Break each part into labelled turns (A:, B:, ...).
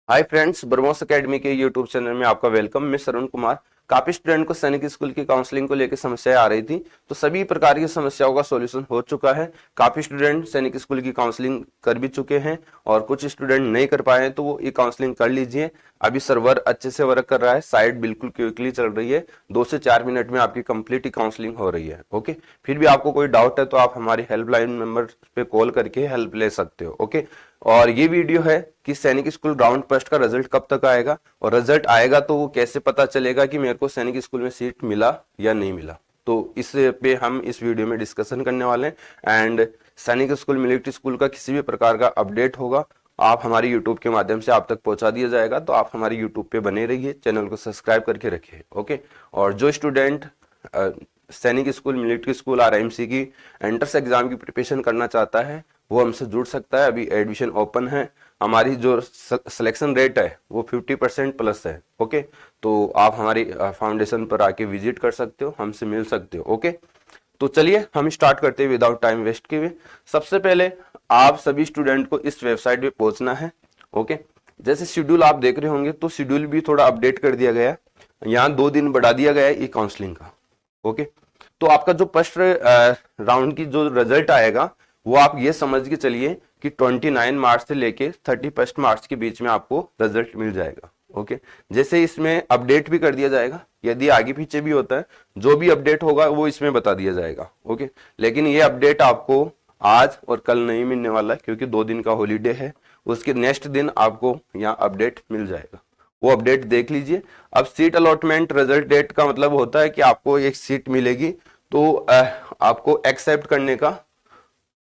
A: Hi friends, BrahMos academy के YouTube channel में आपका वेलकम। मैं सरुण कुमार। काफी स्टूडेंट को सैनिक स्कूल की काउंसलिंग को लेकर समस्याएं आ रही थी, तो सभी प्रकार की समस्याओं का सॉल्यूशन हो चुका है। काफी स्टूडेंट सैनिक स्कूल की काउंसलिंग कर भी चुके हैं और कुछ स्टूडेंट नहीं कर पाए हैं, तो वो ये काउंसलिंग कर लीजिए। अभी सर्वर अच्छे से वर्क कर रहा है, साइट बिल्कुल क्विकली चल रही है। 2 से 4 मिनट में आपकी कंप्लीट काउंसलिंग हो रही है। ओके, फिर भी आपको कोई डाउट है तो आप हमारी हेल्पलाइन नंबर पे कॉल करके हेल्प ले सकते हो। ओके, और ये वीडियो है कि सैनिक स्कूल राउंड फर्स्ट का रिजल्ट कब तक आएगा, और रिजल्ट आएगा तो वो कैसे पता चलेगा कि मेरे को सैनिक स्कूल में सीट मिला या नहीं मिला। तो इस पे हम इस वीडियो में डिस्कशन करने वाले हैं। एंड सैनिक स्कूल, मिलिट्री स्कूल का किसी भी प्रकार का अपडेट होगा, आप हमारे यूट्यूब के माध्यम से आप तक पहुंचा दिया जाएगा। तो आप हमारे यूट्यूब पे बने रहिए, चैनल को सब्सक्राइब करके रखिए। ओके, और जो स्टूडेंट सैनिक स्कूल, मिलिट्री स्कूल, आरएमसी की एंट्रेंस एग्जाम की प्रिपरेशन करना चाहता है वो हमसे जुड़ सकता है। अभी एडमिशन ओपन है। हमारी जो सिलेक्शन रेट है वो 50% प्लस है। ओके, तो आप हमारी फाउंडेशन पर आके विजिट कर सकते हो, हमसे मिल सकते हो। ओके, तो चलिए हम स्टार्ट करते हैं विदाउट टाइम वेस्ट किए हुए। सबसे पहले आप सभी स्टूडेंट को इस वेबसाइट पे पहुंचना है। ओके, जैसे शेड्यूल आप देख रहे होंगे, तो शेड्यूल भी थोड़ा अपडेट कर दिया गया है। यहाँ 2 दिन बढ़ा दिया गया है ई काउंसलिंग का। ओके, तो आपका जो फर्स्ट राउंड की जो रिजल्ट आएगा वो आप ये समझ के चलिए कि 29 मार्च से लेके 31 मार्च के बीच में आपको रिजल्ट मिल जाएगा। ओके, जैसे इसमें अपडेट भी कर दिया जाएगा, यदि आगे पीछे भी होता है जो भी अपडेट होगा वो इसमें बता दिया जाएगा। ओके, लेकिन ये अपडेट आपको आज और कल नहीं मिलने वाला है, क्योंकि 2 दिन का हॉलीडे है। उसके नेक्स्ट दिन आपको यहाँ अपडेट मिल जाएगा, वो अपडेट देख लीजिए। अब सीट अलॉटमेंट रिजल्ट डेट का मतलब होता है कि आपको एक सीट मिलेगी तो आपको एक्सेप्ट करने का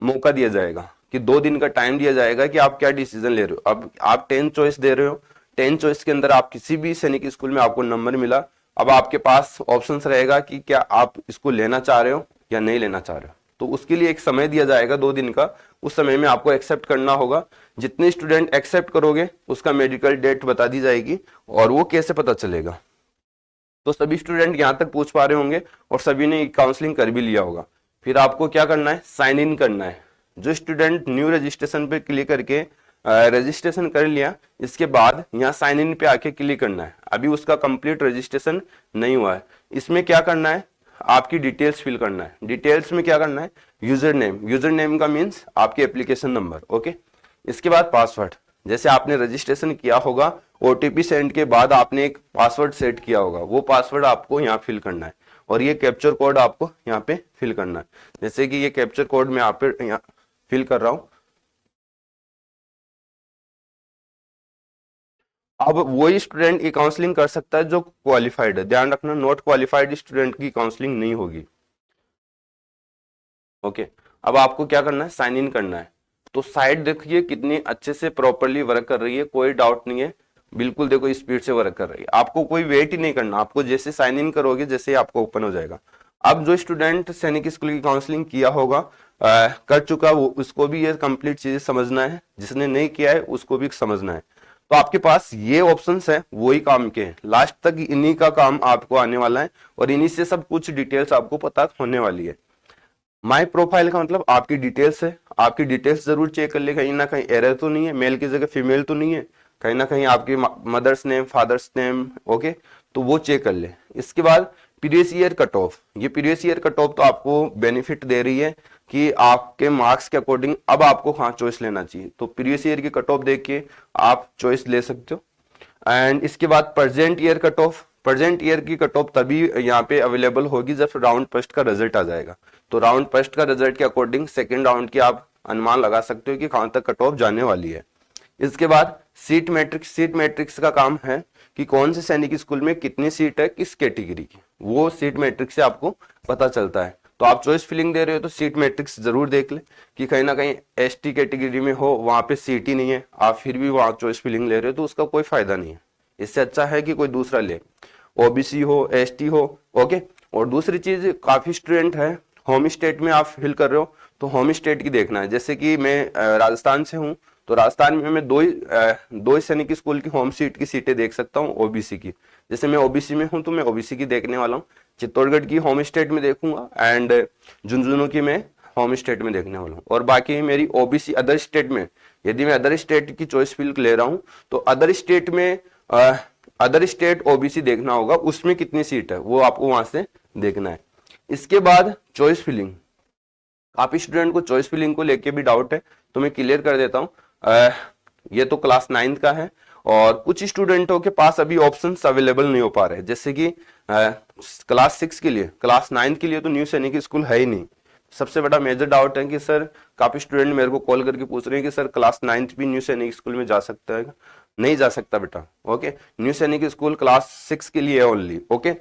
A: मौका दिया जाएगा, कि 2 दिन का टाइम दिया जाएगा कि आप क्या डिसीजन ले रहे हो। अब आप 10 चॉइस दे रहे हो, 10 चॉइस के अंदर आप किसी भी सैनिक स्कूल में आपको नंबर मिला, अब आपके पास ऑप्शंस रहेगा कि क्या आप इसको लेना चाह रहे हो या नहीं लेना चाह रहे हो। तो उसके लिए एक समय दिया जाएगा 2 दिन का, उस समय में आपको एक्सेप्ट करना होगा। जितने स्टूडेंट एक्सेप्ट करोगे उसका मेडिकल डेट बता दी जाएगी। और वो कैसे पता चलेगा, तो सभी स्टूडेंट यहां तक पूछ पा रहे होंगे और सभी ने काउंसलिंग कर भी लिया होगा। फिर आपको क्या करना है, साइन इन करना है। जो स्टूडेंट न्यू रजिस्ट्रेशन पे क्लिक करके रजिस्ट्रेशन कर लिया, इसके बाद यहाँ साइन इन पे आके क्लिक करना है। अभी उसका कंप्लीट रजिस्ट्रेशन नहीं हुआ है। इसमें क्या करना है, आपकी डिटेल्स फिल करना है। डिटेल्स में क्या करना है, यूजर नेम, यूजर नेम का मीन्स आपके एप्लीकेशन नंबर। ओके, इसके बाद पासवर्ड, जैसे आपने रजिस्ट्रेशन किया होगा, ओटीपी सेंड के बाद आपने एक पासवर्ड सेट किया होगा, वो पासवर्ड आपको यहाँ फिल करना है। और ये कैप्चर कोड आपको यहाँ पे फिल करना है। जैसे कि ये कैप्चर कोड मैं आप पे यहाँ फिल कर रहा हूं। अब वही स्टूडेंट की काउंसलिंग कर सकता है जो क्वालिफाइड है। ध्यान रखना, नॉट क्वालिफाइड स्टूडेंट की काउंसलिंग नहीं होगी। ओके, अब आपको क्या करना है, साइन इन करना है। तो साइट देखिए कितनी अच्छे से प्रॉपरली वर्क कर रही है, कोई डाउट नहीं है। बिल्कुल देखो स्पीड से वर्क कर रही है, आपको कोई वेट ही नहीं करना। आपको जैसे साइन इन करोगे जैसे आपको ओपन हो जाएगा। अब जो स्टूडेंट सैनिक स्कूल की काउंसलिंग किया होगा, कर चुका, वो उसको भी ये कंप्लीट चीजें समझना है। जिसने नहीं किया है उसको भी समझना है। तो आपके पास ये ऑप्शंस है, वही काम के हैं। लास्ट तक इन्हीं का काम आपको आने वाला है और इन्हीं से सब कुछ डिटेल्स आपको पता होने वाली है। माय प्रोफाइल का मतलब आपकी डिटेल्स है। आपकी डिटेल्स जरूर चेक कर ले, कहीं ना कहीं एरर तो नहीं है, मेल की जगह फीमेल तो नहीं है, कहीं ना कहीं आपकी mother's name, father's name. Okay, तो वो चेक कर ले। इसके बाद प्रीवियस ईयर कट ऑफ, ये प्रीवियस ईयर कट ऑफ तो आपको बेनिफिट दे रही है कि आपके मार्क्स के अकॉर्डिंग अब आपको कहाँ चॉइस लेना चाहिए। तो प्रीवियस ईयर की कट ऑफ देख के आप चॉइस ले सकते हो। एंड इसके बाद present year cut of, present year की कट ऑफ तभी यहाँ पे अवेलेबल होगी जब राउंड फर्स्ट का रिजल्ट आ जाएगा। तो राउंड फर्स्ट का रिजल्ट के अकॉर्डिंग सेकेंड राउंड की आप अनुमान लगा सकते हो कि कहां तक कट ऑफ जाने वाली है। इसके बाद सीट मैट्रिक्स, सीट मैट्रिक्स का काम है कि कौन से सैनिक स्कूल में कितनी सीट है, किस कैटेगरी की, वो सीट मैट्रिक्स से आपको पता चलता है। तो आप चॉइस फिलिंग दे रहे हो तो सीट मैट्रिक्स जरूर देख ले कि कहीं ना कहीं एसटी कैटेगरी में हो, वहां पे सीट ही नहीं है, आप फिर भी वहां चॉइस फिलिंग ले रहे हो, तो उसका कोई फायदा नहीं है। इससे अच्छा है कि कोई दूसरा ले, ओबीसी हो, एसटी हो। ओके, और दूसरी चीज, काफी स्टूडेंट है होम स्टेट में आप फिल कर रहे हो, तो होम स्टेट की देखना है। जैसे कि मैं राजस्थान से हूँ, तो राजस्थान में मैं दो ही सैनिक स्कूल की होम सीट की सीटें देख सकता हूँ ओबीसी की। जैसे मैं ओबीसी में हूँ तो मैं ओबीसी की देखने वाला हूँ। चित्तौड़गढ़ की होम स्टेट में देखूंगा एंड झुंझुनू की मैं होम स्टेट में देखने वाला हूँ। और बाकी मेरी ओबीसी अदर स्टेट में यदि मैं अदर स्टेट की चॉइस फिल ले रहा हूं तो अदर स्टेट में अदर स्टेट ओबीसी देखना होगा, उसमें कितनी सीट है वो आपको वहां से देखना है। इसके बाद चॉइस फिलिंग, काफी स्टूडेंट को चॉइस फिलिंग को लेके भी डाउट है, तो मैं क्लियर कर देता हूं। ये तो क्लास 9 का है और कुछ स्टूडेंटों के पास अभी ऑप्शंस अवेलेबल नहीं हो पा रहे, जैसे कि क्लास 6 के लिए, क्लास 9 के लिए तो न्यू सैनिक स्कूल है ही नहीं। सबसे बड़ा मेजर डाउट है कि सर काफी स्टूडेंट मेरे को कॉल करके पूछ रहे हैं कि सर क्लास 9th भी न्यू सैनिक स्कूल में जा सकता है? नहीं जा सकता बेटा। ओके, न्यू सैनिक स्कूल क्लास 6 के लिए है ओनली। ओके,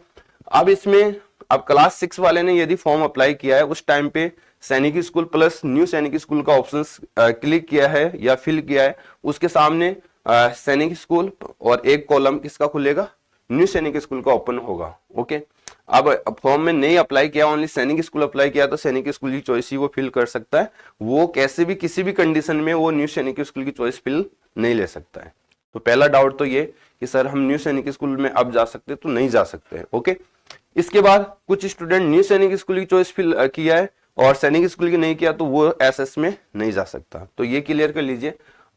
A: अब इसमें अब क्लास 6 वाले ने यदि फॉर्म अप्लाई किया है, उस टाइम पे सैनिक स्कूल प्लस न्यू सैनिक स्कूल का ऑप्शन क्लिक किया है या फिल किया है, उसके सामने सैनिक स्कूल और एक कॉलम किसका खुलेगा? न्यू सैनिक स्कूल का ओपन होगा। ओके, अब फॉर्म में नहीं अप्लाई किया, ओनली सैनिक स्कूल अप्लाई किया, तो सैनिक स्कूल की चॉइस ही वो फिल कर सकता है। वो कैसे भी किसी भी कंडीशन में वो न्यू सैनिक स्कूल की चॉइस फिल नहीं ले सकता है। तो पहला डाउट तो ये कि सर हम न्यू सैनिक स्कूल में अब जा सकते, तो नहीं जा सकते। ओके, इसके बाद कुछ स्टूडेंट न्यू सैनिक स्कूल की चॉइस फिल किया है और सैनिक स्कूल की नहीं किया, तो वो एसएस में नहीं जा सकता। तो ये क्लियर कर लीजिए।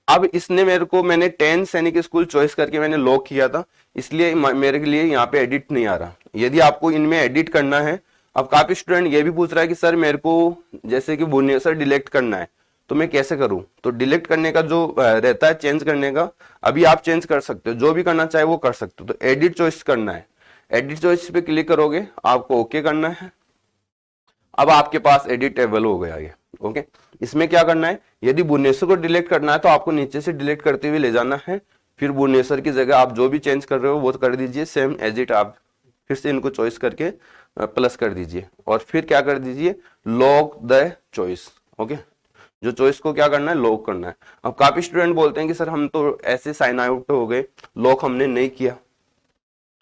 A: अब इसने मैंने 10 सैनिक स्कूल चॉइस करके मैंने लॉक किया था, इसलिए मेरे लिए यहाँ पे एडिट नहीं आ रहा। यदि आपको इनमें एडिट करना है, अब काफी स्टूडेंट ये भी पूछ रहा है कि सर मेरे को जैसे कि भुवनेश्वर डिलीट करना है, तो मैं कैसे करूं? तो डिलीट करने का जो रहता है, चेंज करने का, अभी आप चेंज कर सकते हो, जो भी करना चाहे वो कर सकते हो। तो एडिट चॉइस करना है, एडिट चॉइस पे क्लिक करोगे, आपको ओके करना है। अब आपके पास एडिटेबल हो गया ये। ओके, इसमें क्या करना है, यदि भुवनेश्वर को डिलीट करना है तो आपको नीचे से डिलीट करते हुए ले जाना है, फिर भुवनेश्वर की जगह आप जो भी चेंज कर रहे हो वो कर दीजिए, सेम एज इट। आप फिर से इनको चॉइस करके प्लस कर दीजिए और फिर क्या कर दीजिए, लॉक द चॉइस। ओके, जो चॉइस को क्या करना है, लॉक करना है। अब काफी स्टूडेंट बोलते हैं कि सर हम तो ऐसे साइन आउट हो गए, लॉक हमने नहीं किया,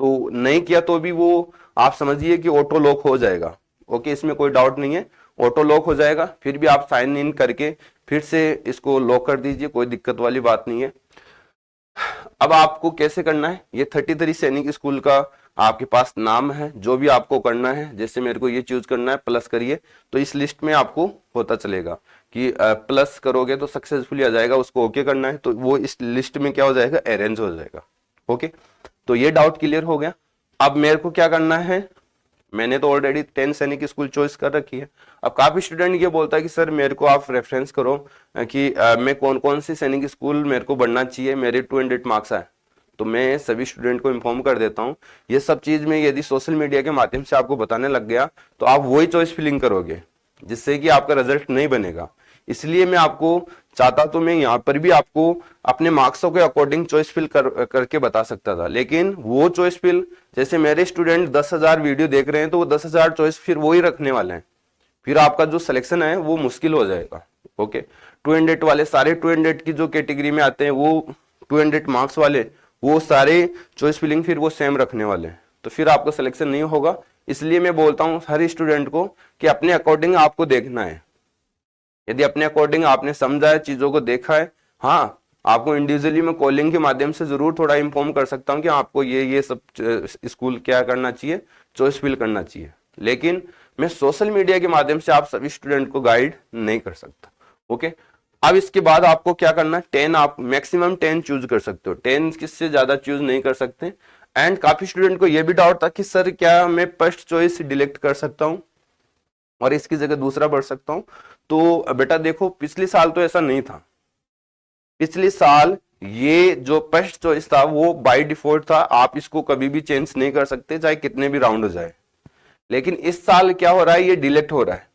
A: तो नहीं किया तो भी वो आप समझिए कि ऑटो लॉक हो जाएगा। ओके, इसमें कोई डाउट नहीं है, ऑटो लॉक हो जाएगा। फिर भी आप साइन इन करके फिर से इसको लॉक कर दीजिए, कोई दिक्कत वाली बात नहीं है। अब आपको कैसे करना है, ये 33 सैनिक स्कूल का आपके पास नाम है, जो भी आपको करना है, जैसे मेरे को ये चूज करना है, प्लस करिए, तो इस लिस्ट में आपको होता चलेगा कि प्लस करोगे तो सक्सेसफुली आ जाएगा, उसको ओके करना है तो वो इस लिस्ट में क्या हो जाएगा, अरेंज हो जाएगा। ओके, तो ये डाउट क्लियर हो गया। अब मेरे को क्या करना है, मैंने तो ऑलरेडी 10 सैनिक स्कूल चॉइस कर रखी है। अब काफी स्टूडेंट ये बोलता है कि सर मेरे को आप रेफरेंस करो कि मैं कौन कौन सी सैनिक स्कूल मेरे को बढ़ना चाहिए, मेरे 200 मार्क्स आए। तो मैं सभी स्टूडेंट को इन्फॉर्म कर देता हूँ, ये सब चीज में यदि सोशल मीडिया के माध्यम से आपको बताने लग गया तो आप वही चॉइस फिलिंग करोगे, जिससे कि आपका रिजल्ट नहीं बनेगा। इसलिए मैं आपको चाहता तो मैं यहाँ पर भी आपको अपने मार्क्सों के अकॉर्डिंग चॉइस फिल करके बता सकता था, लेकिन वो चॉइस फिल, जैसे मेरे स्टूडेंट 10,000 वीडियो देख रहे हैं तो वो 10,000 चॉइस फिर वही रखने वाले हैं, फिर आपका जो सिलेक्शन है वो मुश्किल हो जाएगा। ओके, 200 वाले सारे 200 की जो कैटेगरी में आते हैं, वो 200 मार्क्स वाले वो सारे चॉइस फिलिंग फिर वो सेम रखने वाले हैं, तो फिर आपका सिलेक्शन नहीं होगा। इसलिए मैं बोलता हूँ हर स्टूडेंट को कि अपने अकॉर्डिंग आपको देखना है। यदि अपने अकॉर्डिंग आपने समझा है, चीजों को देखा है, हाँ आपको इंडिविजुअली मैं कॉलिंग के माध्यम से जरूर थोड़ा इन्फॉर्म कर सकता हूँ कि आपको ये सब स्कूल क्या करना चाहिए, चॉइस फिल करना चाहिए, लेकिन मैं सोशल मीडिया के माध्यम से आप सभी स्टूडेंट को गाइड नहीं कर सकता। ओके, अब इसके बाद आपको क्या करना है, 10 आप मैक्सिमम 10 चूज कर सकते हो, 10 किससे ज्यादा चूज नहीं कर सकते। एंड काफी स्टूडेंट को यह भी डाउट था कि सर क्या मैं फर्स्ट चॉइस डिलीट कर सकता हूँ और इसकी जगह दूसरा बढ़ सकता हूँ? तो बेटा देखो, पिछले साल तो ऐसा नहीं था। पिछले साल ये जो फर्स्ट चॉइस था वो बाय डिफॉल्ट था, आप इसको कभी भी चेंज नहीं कर सकते, चाहे कितने भी राउंड हो जाए। लेकिन इस साल क्या हो रहा है, ये डिलीट हो रहा है,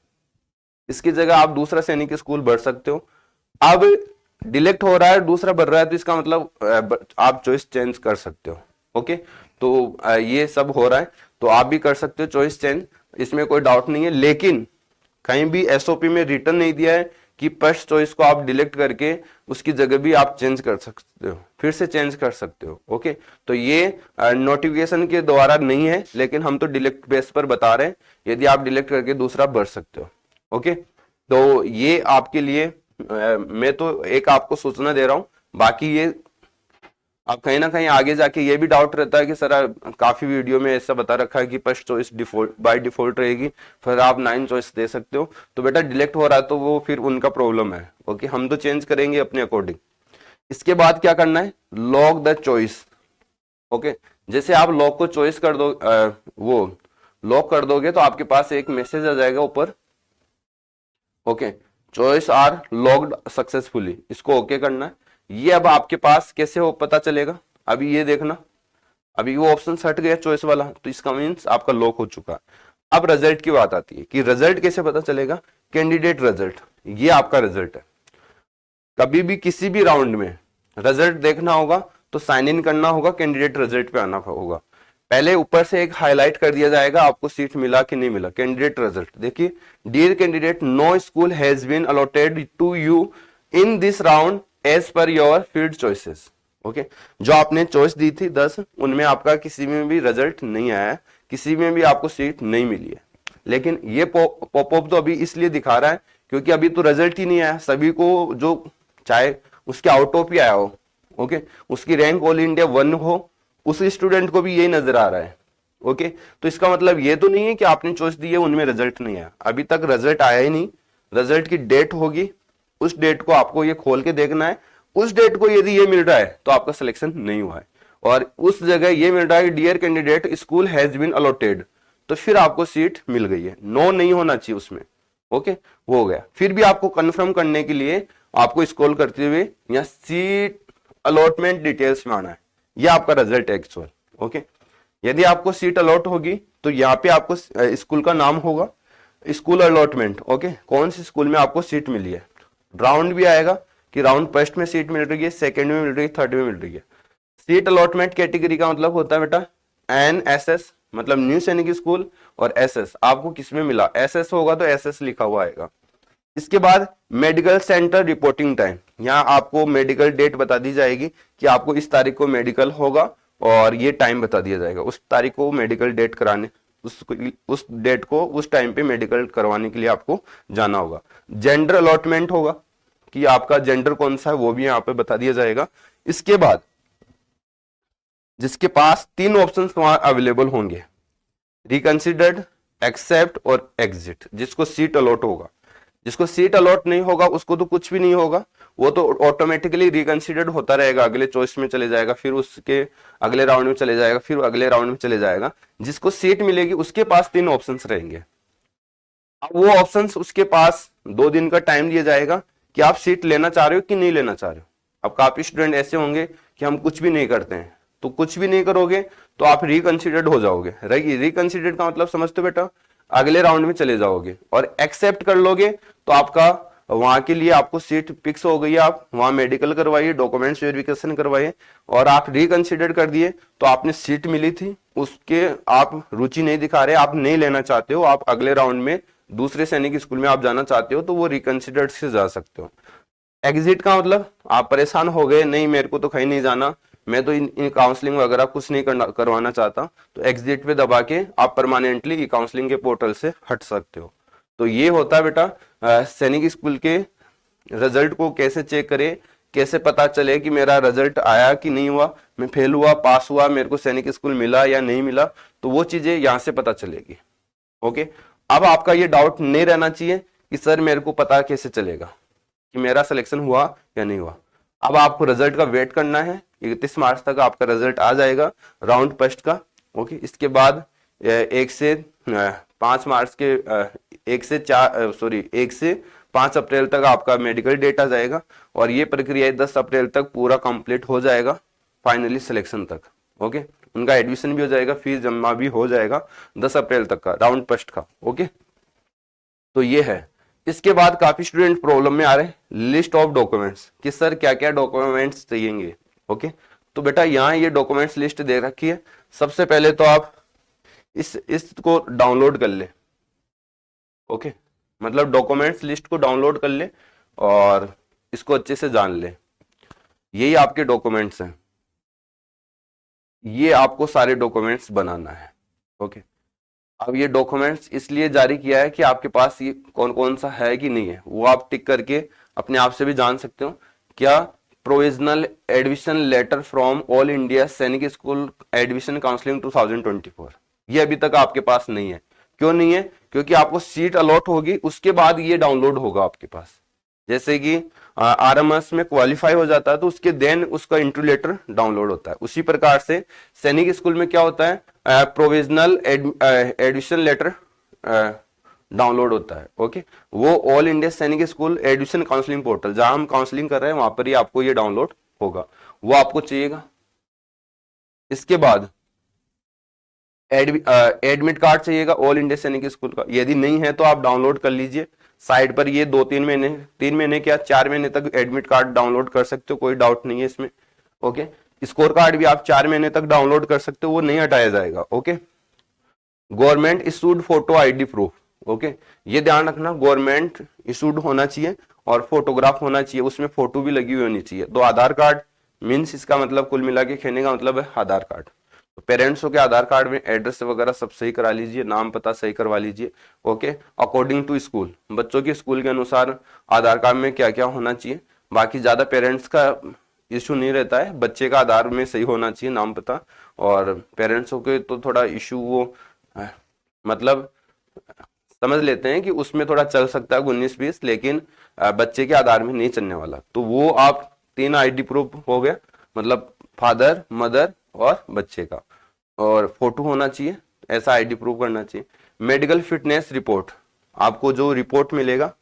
A: इसकी जगह आप दूसरा सैनिक स्कूल बढ़ सकते हो। अब डिलीट हो रहा है, दूसरा बढ़ रहा है, तो इसका मतलब आप चॉइस चेंज कर सकते हो। ओके, तो ये सब हो रहा है, तो आप भी कर सकते हो चॉइस चेंज, इसमें कोई डाउट नहीं है। लेकिन कहीं भी एसओपी में रिटर्न नहीं दिया है कि फर्स्ट चॉइस को आप डिलीट करके उसकी जगह भी आप चेंज कर सकते हो, फिर से चेंज कर सकते हो। ओके, तो ये नोटिफिकेशन के द्वारा नहीं है, लेकिन हम तो डिलीट बेस पर बता रहे हैं, यदि आप डिलीट करके दूसरा बढ़ सकते हो। ओके, तो ये आपके लिए मैं तो एक आपको सूचना दे रहा हूं, बाकी ये अब कहीं ना कहीं आगे जाके ये भी डाउट रहता है कि सर काफी वीडियो में ऐसा बता रखा है कि first choice default by default रहेगी, फिर आप 9 चॉइस दे सकते हो। तो बेटा डिलेक्ट हो रहा है तो वो फिर उनका प्रॉब्लम है। ओके, हम तो चेंज करेंगे अपने अकॉर्डिंग। इसके बाद क्या करना है, लॉग द चॉइस। ओके, जैसे आप लॉग को चॉइस कर दो वो लॉक कर दोगे तो आपके पास एक मैसेज आ जाएगा ऊपर। Okay, choice are logged successfully, इसको ओके करना है। ये अब आपके पास कैसे हो पता चलेगा, अभी ये देखना, अभी वो ऑप्शन हट गया चॉइस वाला, तो इसका मीन्स आपका लॉक हो चुका है। अब रिजल्ट की बात आती है कि रिजल्ट कैसे पता चलेगा, कैंडिडेट रिजल्ट, ये आपका रिजल्ट है। कभी भी किसी भी राउंड में रिजल्ट देखना होगा तो साइन इन करना होगा, कैंडिडेट रिजल्ट पे आना होगा। पहले ऊपर से एक हाईलाइट कर दिया जाएगा आपको सीट मिला कि नहीं मिला, कैंडिडेट रिजल्ट देखिए, dear candidate no school has been allotted to you in this round as per your field choices. Okay, जो आपने चॉइस दी थी 10, उनमें आपका किसी में भी रिजल्ट नहीं आया, किसी में भी आपको सीट नहीं मिली है। लेकिन ये पॉपअप तो अभी इसलिए दिखा रहा है क्योंकि अभी तो रिजल्ट ही नहीं आया सभी को, जो चाहे उसके आउट ऑफ ही आया हो, ओके, उसकी रैंक ऑल इंडिया 1 हो, उस स्टूडेंट को भी यही नजर आ रहा है। ओके, तो इसका मतलब ये तो नहीं है कि आपने चॉइस दी है उनमें रिजल्ट नहीं आया, अभी तक रिजल्ट आया ही नहीं। रिजल्ट की डेट होगी, उस डेट को आपको ये खोल के देखना है, उस डेट को यदि ये मिल रहा है तो आपका सिलेक्शन नहीं हुआ है, और उस जगह ये मिल रहा है dear candidate school has been allotted, तो फिर आपको सीट मिल गई है, नो नहीं होना चाहिए उसमें। ओके, वो हो गया। फिर भी आपको कंफर्म करने के लिए आपको स्क्रॉल करते हुए यहाँ सीट अलॉटमेंट डिटेल्स में आना है, ये आपका रिजल्ट है एक्चुअल। ओके, यदि आपको सीट अलॉट होगी तो यहाँ पे आपको स्कूल का नाम होगा, स्कूल अलॉटमेंट। ओके, कौन सी स्कूल में आपको सीट मिली है, राउंड भी आएगा कि राउंड फर्स्ट में सीट मिल रही है, सेकंड में मिल रही है, थर्ड में मिल रही है। सीट अलॉटमेंट कैटेगरी का मतलब होता है बेटा NSS, मतलब न्यू सैनिक स्कूल, और SS आपको किसमें मिला, SS होगा तो SS लिखा हुआ आएगा। इसके बाद मेडिकल सेंटर रिपोर्टिंग टाइम, यहाँ आपको मेडिकल डेट बता दी जाएगी कि आपको इस तारीख को मेडिकल होगा, और ये टाइम बता दिया जाएगा, उस तारीख को मेडिकल डेट कराने, उस डेट को उस टाइम पे मेडिकल करवाने के लिए आपको जाना होगा। जेंडर अलॉटमेंट होगा कि आपका जेंडर कौन सा है वो भी यहाँ पे बता दिया जाएगा। इसके बाद जिसके पास 3 ऑप्शन वहां अवेलेबल होंगे, रिकंसिडर्ड, एक्सेप्ट और एग्जिट, जिसको सीट अलॉट होगा। जिसको सीट अलॉट नहीं होगा उसको तो कुछ भी नहीं होगा, वो तो ऑटोमेटिकली रिकंसिडर्ड होता रहेगा, अगले चॉइस में चले जाएगा, फिर उसके अगले राउंड में चले जाएगा, फिर अगले राउंड में चले जाएगा। जिसको सीट मिलेगी उसके पास 3 ऑप्शंस रहेंगे। अब वो ऑप्शंस उसके पास 2 दिन का टाइम दिया जाएगा कि आप सीट लेना चाह रहे हो कि नहीं लेना चाह रहे हो। अब काफी स्टूडेंट ऐसे होंगे कि हम कुछ भी नहीं करते हैं, तो कुछ भी नहीं करोगे तो आप रिकंसिडर्ड हो जाओगे। रिकंसिडर्ड का मतलब समझते हो बेटा, अगले राउंड में चले जाओगे। और एक्सेप्ट कर लोगे तो आपका वहां के लिए आपको सीट फिक्स हो गई, आप वहां मेडिकल करवाइए, डॉक्यूमेंट्स वेरिफिकेशन करवाइए, और आप रिकंसिडर कर दिए तो आपने सीट मिली थी, उसके आप रुचि नहीं दिखा रहे, आप नहीं लेना चाहते हो, आप अगले राउंड में दूसरे सैनिक स्कूल में आप जाना चाहते हो, तो वो रिकंसिडर्ड से जा सकते हो। एग्जिट का मतलब आप परेशान हो गए, नहीं मेरे को तो कहीं नहीं जाना, मैं तो इन काउंसलिंग वगैरह कुछ नहीं करवाना चाहता, तो एग्जिट पे दबा के आप परमानेंटली काउंसलिंग के पोर्टल से हट सकते हो। तो ये होता है बेटा सैनिक स्कूल के रिजल्ट को कैसे चेक करें, कैसे पता चले कि मेरा रिजल्ट आया कि नहीं हुआ, मैं फेल हुआ, पास हुआ, मेरे को सैनिक स्कूल मिला या नहीं मिला, तो वो चीजें यहां से पता चलेगी। ओके, अब आपका ये डाउट नहीं रहना चाहिए कि सर मेरे को पता कैसे चलेगा कि मेरा सिलेक्शन हुआ या नहीं हुआ। अब आपको रिजल्ट का वेट करना है, 31 मार्च तक आपका रिजल्ट आ जाएगा राउंड फर्स्ट का। ओके, इसके बाद 1 से 5 मार्च के 1 से 5 अप्रैल तक आपका मेडिकल डेट आ जाएगा, और ये प्रक्रिया 10 अप्रैल तक पूरा कंप्लीट हो जाएगा फाइनली सिलेक्शन तक। ओके, उनका एडमिशन भी हो जाएगा, फीस जमा भी हो जाएगा 10 अप्रैल तक का राउंड फर्स्ट का। ओके, तो ये है। इसके बाद काफी स्टूडेंट प्रॉब्लम में आ रहे हैं, लिस्ट ऑफ डॉक्यूमेंट्स कि सर क्या क्या डॉक्यूमेंट्स चाहिए। ओके, तो बेटा यहाँ ये डॉक्यूमेंट्स लिस्ट दे रखी है। सबसे पहले तो आप इसको डाउनलोड कर ले। ओके, मतलब डॉक्यूमेंट्स लिस्ट को डाउनलोड कर ले और इसको अच्छे से जान ले। यही आपके डॉक्यूमेंट्स हैं, ये आपको सारे डॉक्यूमेंट्स बनाना है। ओके, अब ये डॉक्यूमेंट्स इसलिए जारी किया है कि आपके पास ये कौन कौन सा है कि नहीं है, वो आप टिक करके अपने आप से भी जान सकते हो। क्या provisional admission letter from all India Sainik school admission counselling 2024। ये अभी तक आपके पास नहीं है। क्यों नहीं है? क्योंकि आपको सीट अलॉट होगी उसके बाद ये डाउनलोड होगा आपके पास। जैसे कि आरएमएस में क्वालिफाई हो जाता है तो उसके देन उसका इंटरव्यू लेटर डाउनलोड होता है। उसी प्रकार से सैनिक स्कूल में क्या होता है, प्रोविजनल एडमिशन लेटर डाउनलोड होता है। ओके, वो all India Sainik school admission counselling portal, जहां हम काउंसलिंग कर रहे हैं वहां पर ही आपको ये डाउनलोड होगा, वो आपको चाहिएगा। इसके बाद एडमिट कार्ड चाहिएगा ऑल इंडिया सैनिक स्कूल का। यदि नहीं है तो आप डाउनलोड कर लीजिए साइड पर, ये 2-3 महीने, 3 महीने क्या 4 महीने तक एडमिट कार्ड डाउनलोड कर सकते हो, कोई डाउट नहीं है इसमें। ओके, स्कोर कार्ड भी आप 4 महीने तक डाउनलोड कर सकते हो, वो नहीं हटाया जाएगा। Okay, government issued photo ID proof. Okay, ये ध्यान रखना, गवर्नमेंट इशूड होना चाहिए और फोटोग्राफ होना चाहिए, उसमें फोटो भी लगी हुई होनी चाहिए। तो आधार कार्ड मीन्स इसका मतलब कुल मिला के कहने का मतलब है आधार कार्ड। तो पेरेंट्सों के आधार कार्ड में एड्रेस वगैरह सब सही करा लीजिए, नाम पता सही करवा लीजिए। ओके, अकॉर्डिंग टू स्कूल, बच्चों के स्कूल के अनुसार आधार कार्ड में क्या क्या होना चाहिए। बाकी ज्यादा पेरेंट्स का इशू नहीं रहता है, बच्चे का आधार में सही होना चाहिए नाम पता, और पेरेंट्सों के तो थोड़ा इशू वो मतलब समझ लेते हैं कि उसमें थोड़ा चल सकता है 19-20, लेकिन बच्चे के आधार में नहीं चलने वाला। तो वो आप 3 आईडी प्रूफ हो गया, मतलब फादर, मदर और बच्चे का, और फोटो होना चाहिए, ऐसा आईडी प्रूफ करना चाहिए। मेडिकल फिटनेस रिपोर्ट, आपको जो रिपोर्ट मिलेगा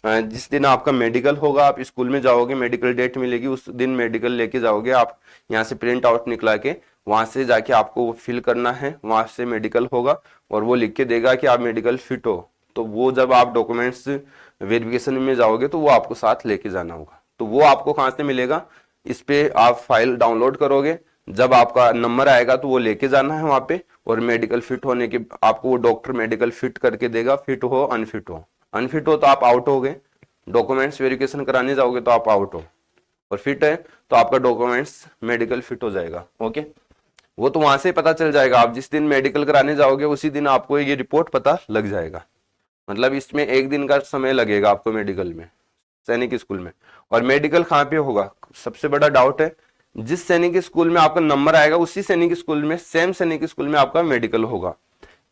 A: जिस दिन आपका मेडिकल होगा, आप स्कूल में जाओगे, मेडिकल डेट मिलेगी, उस दिन मेडिकल लेके जाओगे आप, यहाँ से प्रिंट आउट निकला के वहां से जाके आपको फिल करना है, वहां से मेडिकल होगा और वो लिख के देगा कि आप मेडिकल फिट हो। तो वो जब आप डॉक्यूमेंट्स वेरिफिकेशन में जाओगे तो वो आपको साथ लेके जाना होगा। तो वो आपको कहाँ से मिलेगा, इस पे आप फाइल डाउनलोड करोगे, जब आपका नंबर आएगा तो वो लेके जाना है वहां पे, और मेडिकल फिट होने के आपको वो डॉक्टर मेडिकल फिट करके देगा, फिट हो अनफिट हो। अनफिट हो तो आप आउट हो गए, डॉक्यूमेंट्स वेरिफिकेशन कराने जाओगे तो आप आउट हो, और फिट है तो आपका डॉक्यूमेंट्स मेडिकल फिट हो जाएगा। ओके, वो तो वहां से पता चल जाएगा, आप जिस दिन मेडिकल कराने जाओगे उसी दिन आपको ये रिपोर्ट पता लग जाएगा। मतलब इसमें 1 दिन का समय लगेगा आपको मेडिकल में, सैनिक स्कूल में। और मेडिकल कहाँ पे होगा, सबसे बड़ा डाउट है, जिस सैनिक स्कूल में आपका नंबर आएगा उसी सैनिक स्कूल में, सेम सैनिक स्कूल में आपका मेडिकल होगा।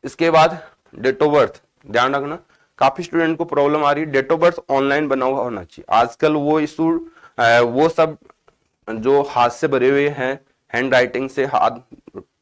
A: इसके बाद डेट ऑफ बर्थ, ध्यान रखना, काफी स्टूडेंट को प्रॉब्लम आ रही है, डेट ऑफ बर्थ ऑनलाइन बना हुआ होना चाहिए। आजकल वो इशू वो सब जो हाथ से भरे हुए हैं, हैंड राइटिंग से, हाथ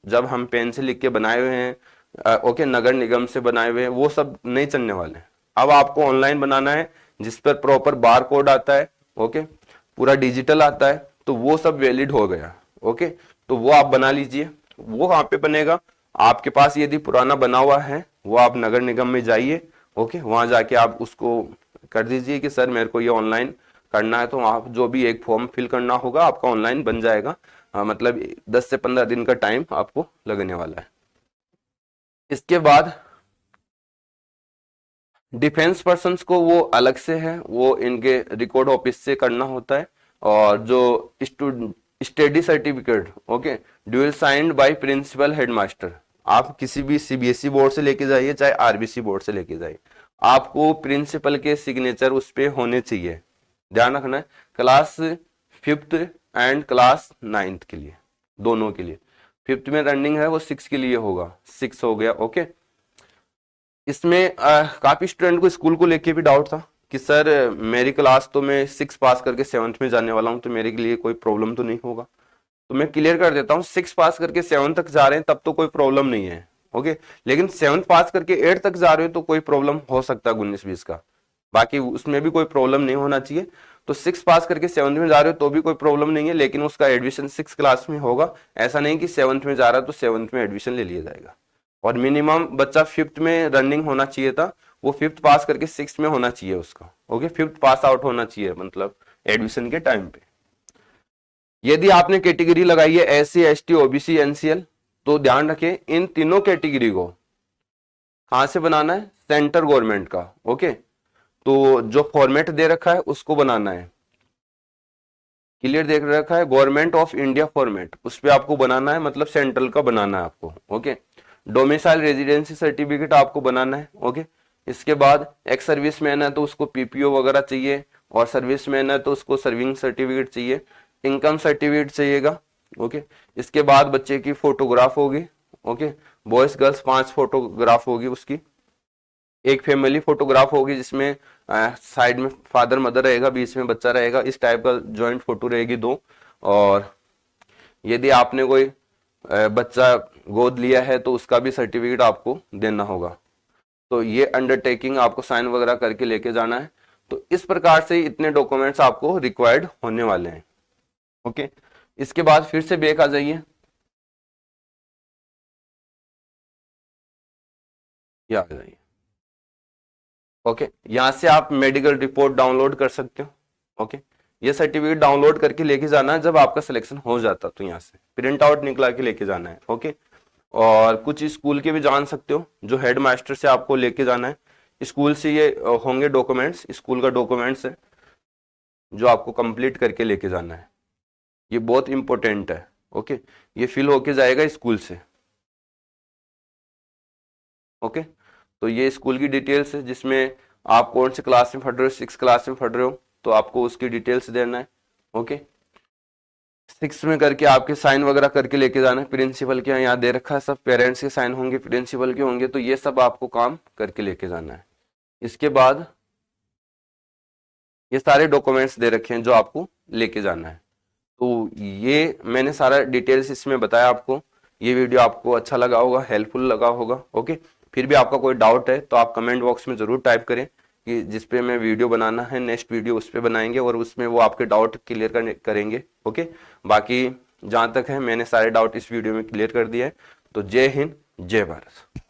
A: जब हम पेन से लिख के बनाए हुए हैं, ओके, नगर निगम से बनाए हुए हैं, वो सब नहीं चलने वाले। अब आपको ऑनलाइन बनाना है जिस पर प्रॉपर बार कोड आता है, ओके, पूरा डिजिटल आता है, तो वो सब वैलिड हो गया। ओके, तो वो आप बना लीजिए। वो कहाँ पे बनेगा, आपके पास यदि पुराना बना हुआ है वो आप नगर निगम में जाइए, ओके, वहां जाके आप उसको कर दीजिए कि सर मेरे को ये ऑनलाइन करना है, तो आप जो भी एक फॉर्म फिल करना होगा आपका ऑनलाइन बन जाएगा। मतलब 10 से 15 दिन का टाइम आपको लगने वाला है। इसके बाद डिफेंस पर्सन्स को वो अलग से है, वो इनके रिकॉर्ड ऑफिस से करना होता है। और जो study certificate, okay, dual signed by principal headmaster, आप किसी भी सीबीएसई बोर्ड से लेके जाइए चाहे आरबीसी बोर्ड से लेके जाइए, आपको प्रिंसिपल के सिग्नेचर उस पे होने चाहिए। ध्यान रखना है, class 5th and class 9th के लिए, दोनों के लिए। 5th में रनिंग है वो 6 के लिए होगा, 6 हो गया। ओके, इसमें काफी स्टूडेंट को स्कूल को लेके भी डाउट था कि सर मेरी क्लास तो मैं 6 पास करके 7th में जाने वाला हूं, तो मेरे लिए कोई प्रॉब्लम तो नहीं होगा। तो मैं क्लियर कर देता हूं, 6 पास करके 7 तक जा रहे हैं तब तो कोई प्रॉब्लम नहीं है। ओके, लेकिन 7 पास करके 8 तक जा रहे हो तो कोई प्रॉब्लम हो सकता है 19-20 का, बाकी उसमें भी कोई प्रॉब्लम नहीं होना चाहिए। तो 6 पास करके 7th में जा रहे हो तो भी कोई प्रॉब्लम नहीं है, लेकिन उसका एडमिशन 6 क्लास में होगा। ऐसा नहीं कि 7th में जा रहा है तो 7th में एडमिशन ले लिया जाएगा। और मिनिमम बच्चा 5th में रनिंग होना चाहिए था, वो 5th पास करके 6th में होना चाहिए उसका। ओके, 5th पास आउट होना चाहिए मतलब एडमिशन के टाइम पे। यदि आपने कैटेगरी लगाई है SC ST OBC NCL, तो ध्यान रखें इन तीनों कैटेगरी को कहां से बनाना है, सेंटर गवर्नमेंट का। ओके, तो जो फॉर्मेट दे रखा है उसको बनाना है, क्लियर देख रखा है, गवर्नमेंट ऑफ इंडिया फॉर्मेट, उस पर आपको बनाना है, मतलब सेंट्रल का बनाना है आपको। ओके, डोमिसाइल रेजिडेंसी सर्टिफिकेट आपको बनाना है। ओके, इसके बाद एक्स सर्विस मैन है तो उसको PPO वगैरह चाहिए, और सर्विस मैन है तो उसको सर्विंग सर्टिफिकेट चाहिए। इनकम सर्टिफिकेट चाहिएगा। ओके, इसके बाद बच्चे की फोटोग्राफ होगी। ओके, बॉयज गर्ल्स 5 फोटोग्राफ होगी उसकी। एक फैमिली फोटोग्राफ होगी जिसमें साइड में फादर मदर रहेगा, बीच में बच्चा रहेगा, इस टाइप का जॉइंट फोटो रहेगी 2। और यदि आपने कोई बच्चा गोद लिया है तो उसका भी सर्टिफिकेट आपको देना होगा। तो ये अंडरटेकिंग आपको साइन वगैरह करके लेके जाना है। तो इस प्रकार से इतने डॉक्यूमेंट्स आपको रिक्वायर्ड होने वाले हैं। ओके, इसके बाद फिर से बैक आ जाइए, ये आ जाइए। ओके, यहां से आप मेडिकल रिपोर्ट डाउनलोड कर सकते हो। ओके, ये सर्टिफिकेट डाउनलोड करके लेके जाना है। जब आपका सिलेक्शन हो जाता तो यहाँ से प्रिंट आउट निकला के लेके जाना है। ओके, और कुछ स्कूल के भी जान सकते हो, जो हेड मास्टर से आपको लेके जाना है। स्कूल से ये होंगे डॉक्यूमेंट्स, स्कूल का डॉक्यूमेंट्स है जो आपको कंप्लीट करके लेके जाना है। ये बहुत इंपॉर्टेंट है। ओके, ये फिल होके जाएगा स्कूल से। ओके, तो ये स्कूल की डिटेल्स है जिसमें आप कौन से क्लास में पढ़ रहे हो, 6 क्लास में पढ़ रहे हो तो आपको उसकी डिटेल्स देना है। ओके, 6 में करके आपके साइन वगैरह करके लेके जाना है। प्रिंसिपल के यहाँ दे रखा है सब, पेरेंट्स के साइन होंगे, प्रिंसिपल के होंगे, तो ये सब आपको काम करके लेके जाना है। इसके बाद ये सारे डॉक्यूमेंट्स दे रखे हैं जो आपको लेके जाना है। तो ये मैंने सारा डिटेल्स इसमें बताया आपको। ये वीडियो आपको अच्छा लगा होगा, हेल्पफुल लगा होगा। ओके, फिर भी आपका कोई डाउट है तो आप कमेंट बॉक्स में जरूर टाइप करें कि जिस पे मैं वीडियो बनाना है, नेक्स्ट वीडियो उस पर बनाएंगे और उसमें वो आपके डाउट क्लियर करेंगे। ओके, बाकी जहाँ तक है मैंने सारे डाउट इस वीडियो में क्लियर कर दिए हैं। तो जय हिंद, जय भारत।